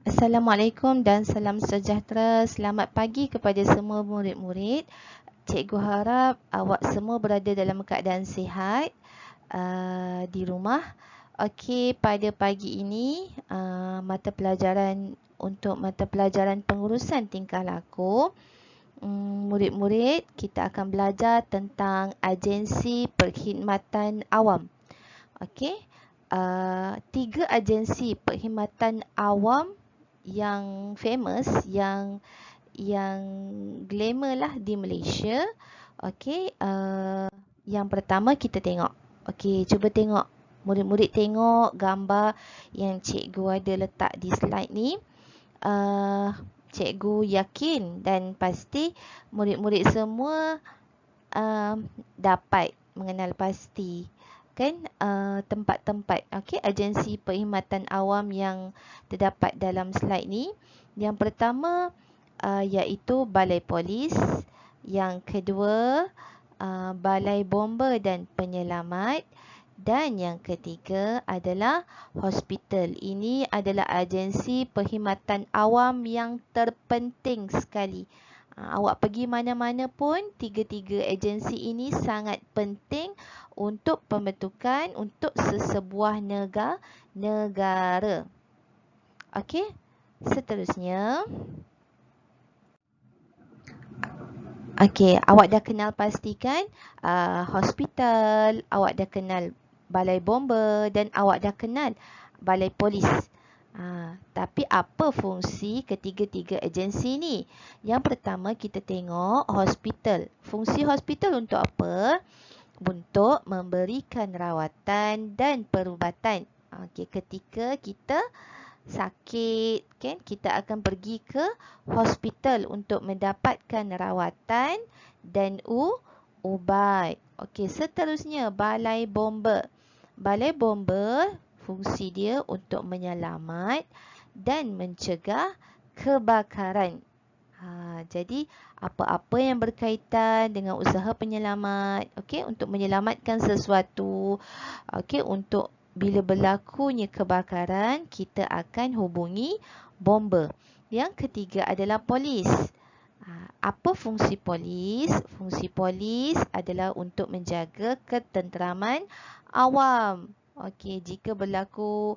Assalamualaikum dan salam sejahtera. Selamat pagi kepada semua murid-murid. Cikgu harap awak semua berada dalam keadaan sihat di rumah. Okey, pada pagi ini mata pelajaran untuk mata pelajaran pengurusan tingkah laku. Murid-murid, kita akan belajar tentang agensi perkhidmatan awam. Okey, 3 agensi perkhidmatan awam yang famous, yang glamour lah di Malaysia. Okey, yang pertama kita tengok. Okey, cuba tengok. Murid-murid tengok gambar yang cikgu ada letak di slide ni. Cikgu yakin dan pasti murid-murid semua dapat mengenal pasti kan tempat-tempat agensi perkhidmatan awam yang terdapat dalam slide ni. Yang pertama iaitu Balai Polis, yang kedua Balai Bomba dan Penyelamat, dan yang ketiga adalah hospital. Ini adalah agensi perkhidmatan awam yang terpenting sekali. Awak pergi mana-mana pun, tiga-tiga agensi ini sangat penting untuk pembentukan untuk sesebuah negara. Okey, seterusnya. Okey, awak dah kenal pastikan hospital, awak dah kenal balai bomba dan awak dah kenal balai polis. Tapi apa fungsi ketiga-tiga agensi ni? Yang pertama kita tengok hospital. Fungsi hospital untuk apa? Untuk memberikan rawatan dan perubatan. Okey, ketika kita sakit, kan, kita akan pergi ke hospital untuk mendapatkan rawatan dan ubat. Okey, seterusnya balai bomba. Balai bomba fungsi dia untuk menyelamat dan mencegah kebakaran. Jadi apa-apa yang berkaitan dengan usaha penyelamat, okey, untuk menyelamatkan sesuatu, okey, untuk bila berlakunya kebakaran, kita akan hubungi bomba. Yang ketiga adalah polis. Apa fungsi polis? Fungsi polis adalah untuk menjaga ketenteraman awam. Okey, jika berlaku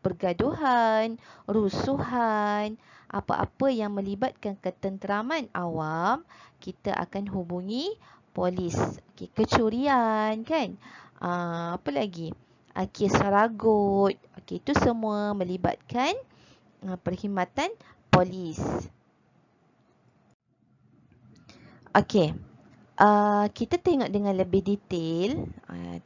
pergaduhan, rusuhan, apa-apa yang melibatkan ketenteraman awam, kita akan hubungi polis. Okey, kecurian, kan? Apa lagi? Kes saragut. Okey, itu semua melibatkan perkhidmatan polis. Okey, kita tengok dengan lebih detail.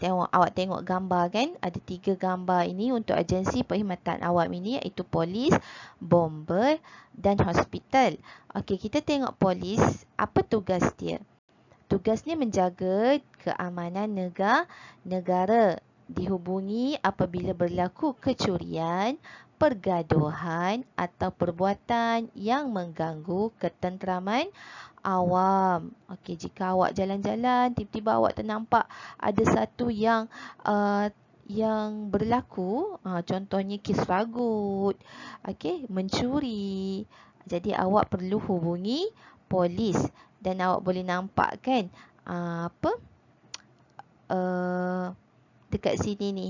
Awak tengok gambar, kan? Ada 3 gambar ini untuk agensi perkhidmatan awam ini, iaitu polis, bomba dan hospital. Okey, kita tengok polis. Apa tugas dia? Tugasnya menjaga keamanan negara. Dihubungi apabila berlaku kecurian, pergaduhan atau perbuatan yang mengganggu ketenteraman awam. Okey, jika awak jalan-jalan, tiba-tiba awak ternampak ada satu yang berlaku, contohnya kes ragut, okey, mencuri. Jadi awak perlu hubungi polis dan awak boleh nampak, kan, dekat sini ni,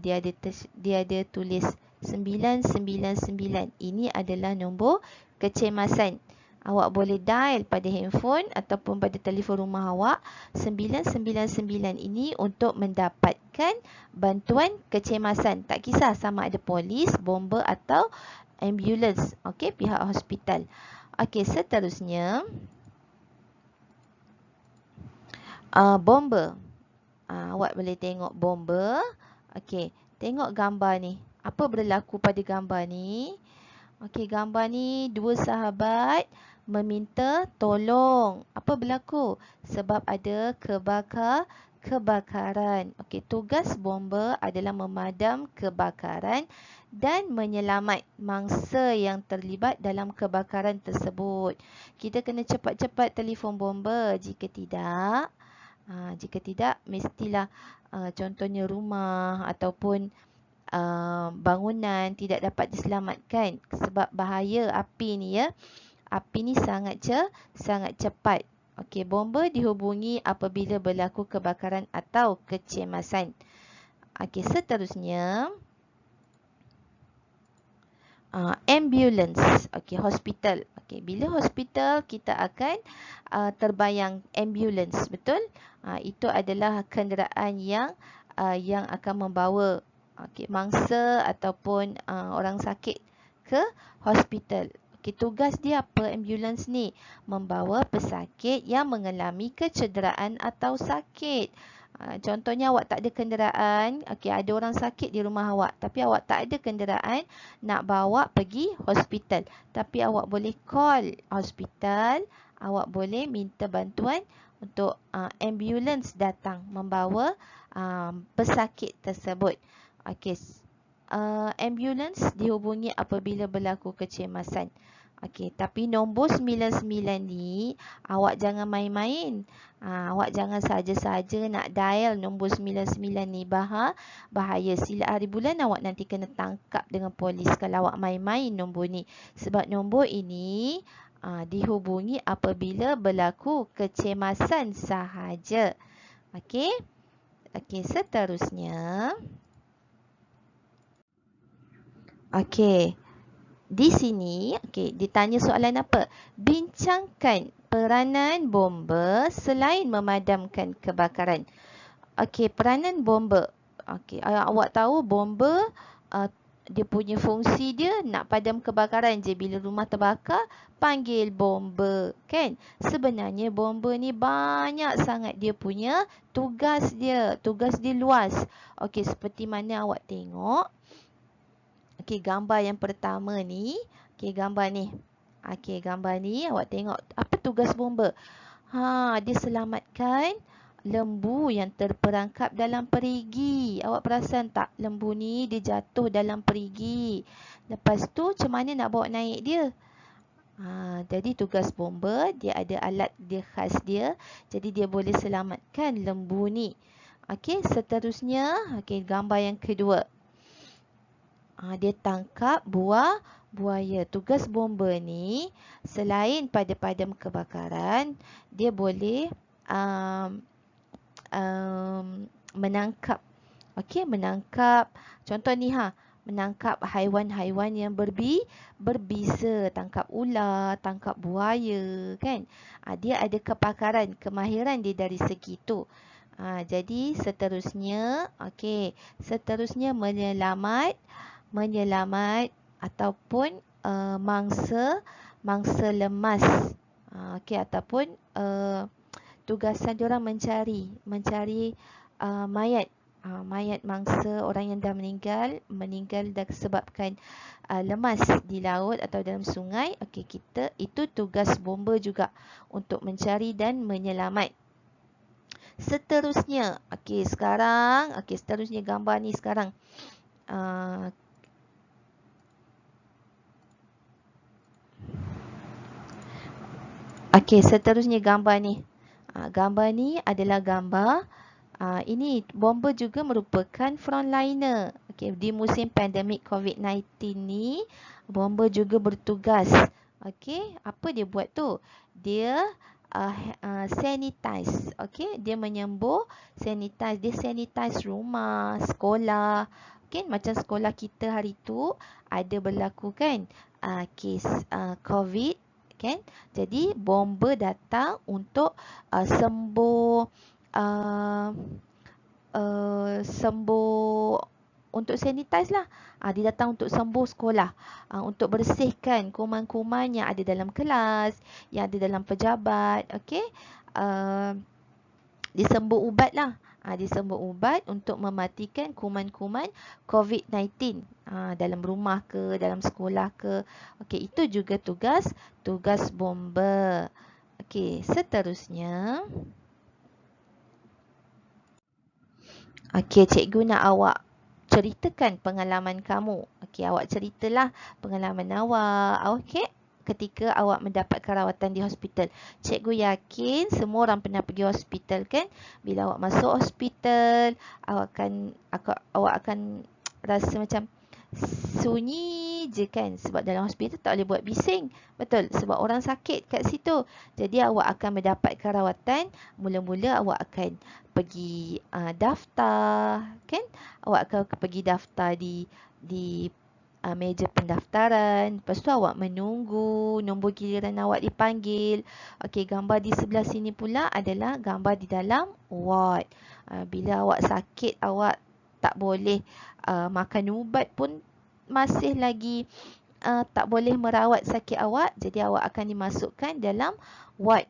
dia ada tulis 999. Ini adalah nombor kecemasan. Awak boleh dial pada handphone ataupun pada telefon rumah awak 999 ini untuk mendapatkan bantuan kecemasan. Tak kisah sama ada polis, bomba atau ambulans, okey, pihak hospital. Okey, seterusnya bomba. Awak boleh tengok bomba. Okey, tengok gambar ni. Apa berlaku pada gambar ni? Okey, gambar ni 2 sahabat meminta tolong. Apa berlaku? Sebab ada kebakaran. Okey, tugas bomba adalah memadam kebakaran dan menyelamat mangsa yang terlibat dalam kebakaran tersebut. Kita kena cepat-cepat telefon bomba. Jika tidak, mestilah contohnya rumah ataupun bangunan tidak dapat diselamatkan sebab bahaya api ni ya. Api ni sangat cepat. Okey, bomba dihubungi apabila berlaku kebakaran atau kecemasan. Okey, seterusnya ambulance. Okey, hospital. Okey, bila hospital kita akan terbayang ambulance, betul? Itu adalah kenderaan yang akan membawa mangsa ataupun orang sakit ke hospital. Okey, tugas dia apa ambulans ni? Membawa pesakit yang mengalami kecederaan atau sakit. Contohnya awak tak ada kenderaan, okey, ada orang sakit di rumah awak, tapi awak tak ada kenderaan nak bawa pergi hospital. Tapi awak boleh call hospital, awak boleh minta bantuan untuk ambulans datang membawa pesakit tersebut. Okey, ambulans dihubungi apabila berlaku kecemasan. Okey, tapi nombor 99 ni awak jangan main-main. Awak jangan saja-saja nak dial nombor 99 ni, bahaya. Sila hari bulan awak nanti kena tangkap dengan polis kalau awak main-main nombor ni. Sebab nombor ini dihubungi apabila berlaku kecemasan sahaja. Okey. Okey, seterusnya. Okey. Di sini, ditanya soalan apa? Bincangkan peranan bomba selain memadamkan kebakaran. Okey, peranan bomba. Okey, awak tahu bomba dia punya fungsi dia nak padam kebakaran je. Bila rumah terbakar, panggil bomba, kan? Sebenarnya bomba ni banyak sangat dia punya tugas dia. Tugas dia luas. Okey, seperti mana awak tengok. Okey, gambar yang pertama ni. Okey, gambar ni. Okey, gambar ni awak tengok apa tugas bomba. Dia selamatkan lembu yang terperangkap dalam perigi. Awak perasan tak? Lembu ni dia jatuh dalam perigi. Lepas tu macam mana nak bawa naik dia? Jadi tugas bomba, dia ada alat dia khas dia. Jadi dia boleh selamatkan lembu ni. Okey, seterusnya, okey, gambar yang kedua. Dia tangkap buaya. Tugas bomba ni selain pada padam kebakaran, dia boleh menangkap. Okey, menangkap. Contoh ni menangkap haiwan-haiwan yang berbisa, tangkap ular, tangkap buaya, kan? Dia ada kepakaran, kemahiran dia dari segi tu. Jadi seterusnya, seterusnya menyelamat ataupun mangsa lemas. Ataupun tugasan diorang mencari mayat. Mayat mangsa orang yang dah meninggal disebabkan lemas di laut atau dalam sungai. Itu tugas bomba juga untuk mencari dan menyelamat. Seterusnya, seterusnya gambar ni sekarang. Seterusnya gambar ni. Gambar ni adalah gambar. Ini bomba juga merupakan frontliner. Di musim pandemik COVID-19 ni, bomba juga bertugas. Apa dia buat tu? Dia sanitize. Dia menyembuh, sanitize. Dia sanitize rumah, sekolah. Macam sekolah kita hari tu ada berlaku kan kes COVID. Jadi bomba datang untuk sembuh untuk sanitize lah. Dia datang untuk sembuh sekolah, untuk bersihkan kuman-kuman yang ada dalam kelas, yang ada dalam pejabat. Disembuh ubat lah. Disembuh ubat untuk mematikan kuman-kuman COVID-19 dalam rumah ke, dalam sekolah ke. Itu juga tugas bomba. Seterusnya. Cikgu nak awak ceritakan pengalaman kamu. Awak ceritalah pengalaman awak. Ketika awak mendapat rawatan di hospital. Cikgu yakin semua orang pernah pergi hospital, kan? Bila awak masuk hospital, awak akan rasa macam sunyi je kan, sebab dalam hospital tak boleh buat bising, betul, sebab orang sakit kat situ. Jadi awak akan mendapatkan rawatan. Mula-mula awak akan pergi daftar kan, awak akan pergi daftar di meja pendaftaran. Lepas tu awak menunggu nombor giliran awak dipanggil. Okey, gambar di sebelah sini pula adalah gambar di dalam ward. Bila awak sakit, awak tak boleh makan ubat pun masih lagi tak boleh merawat sakit awak. Jadi awak akan dimasukkan dalam ward,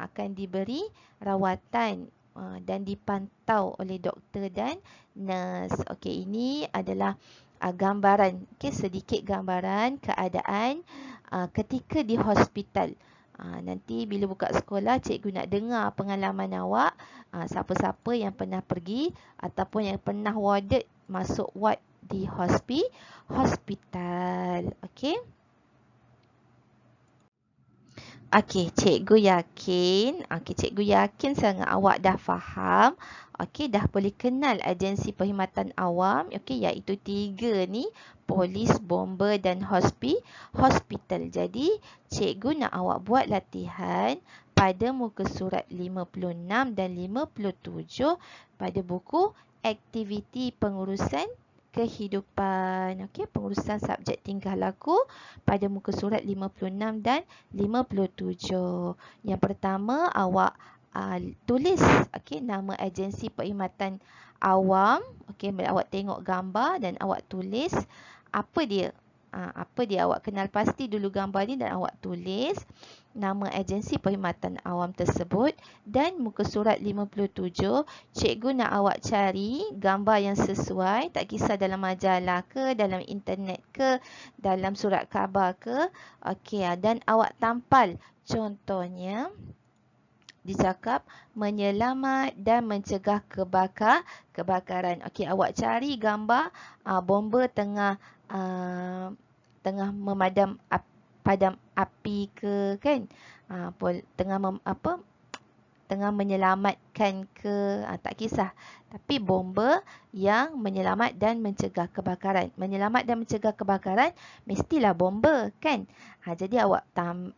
akan diberi rawatan dan dipantau oleh doktor dan nurse. Okey, ini adalah gambaran, okey, sedikit gambaran keadaan ketika di hospital. Nanti bila buka sekolah, cikgu nak dengar pengalaman awak, siapa-siapa yang pernah pergi ataupun yang pernah warded masuk ward di hospital. Okey. Okey, cikgu yakin sangat awak dah faham. Okey, dah boleh kenal agensi perkhidmatan awam. Okey, iaitu 3 ni, polis, bomba dan hospital. Jadi, cikgu nak awak buat latihan pada muka surat 56 dan 57 pada buku aktiviti pengurusan kehidupan. Okey, pengurusan subjek tingkah laku pada muka surat 56 dan 57. Yang pertama, awak tulis okey, nama agensi perkhidmatan awam. Okey, awak tengok gambar dan awak tulis apa dia. Apa dia, awak kenal pasti dulu gambar ni dan awak tulis nama agensi perkhidmatan awam tersebut. Dan muka surat 57, cikgu nak awak cari gambar yang sesuai, tak kisah dalam majalah ke, dalam internet ke, dalam surat khabar ke. Okey, dan awak tampal. Contohnya dicakap menyelamat dan mencegah kebakaran. Okey, awak cari gambar bomba tengah padam api ke kan, tengah menyelamatkan ke, tak kisah, tapi bomba yang menyelamat dan mencegah kebakaran. Menyelamat dan mencegah kebakaran mestilah bomba kan. Jadi awak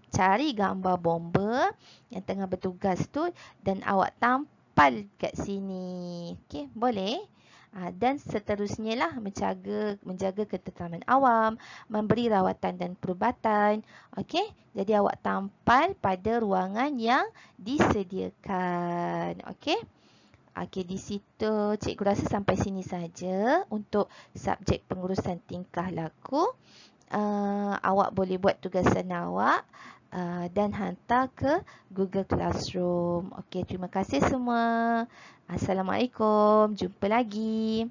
cari gambar bomba yang tengah bertugas tu dan awak tampal kat sini. Okey, boleh? Dan seterusnya lah, menjaga ketenteraman awam, memberi rawatan dan perubatan. Okey, jadi awak tampal pada ruangan yang disediakan. Okey. Okey, di situ cikgu rasa sampai sini saja untuk subjek pengurusan tingkah laku. Awak boleh buat tugasan awak dan hantar ke Google Classroom. Okey, terima kasih semua. Assalamualaikum. Jumpa lagi.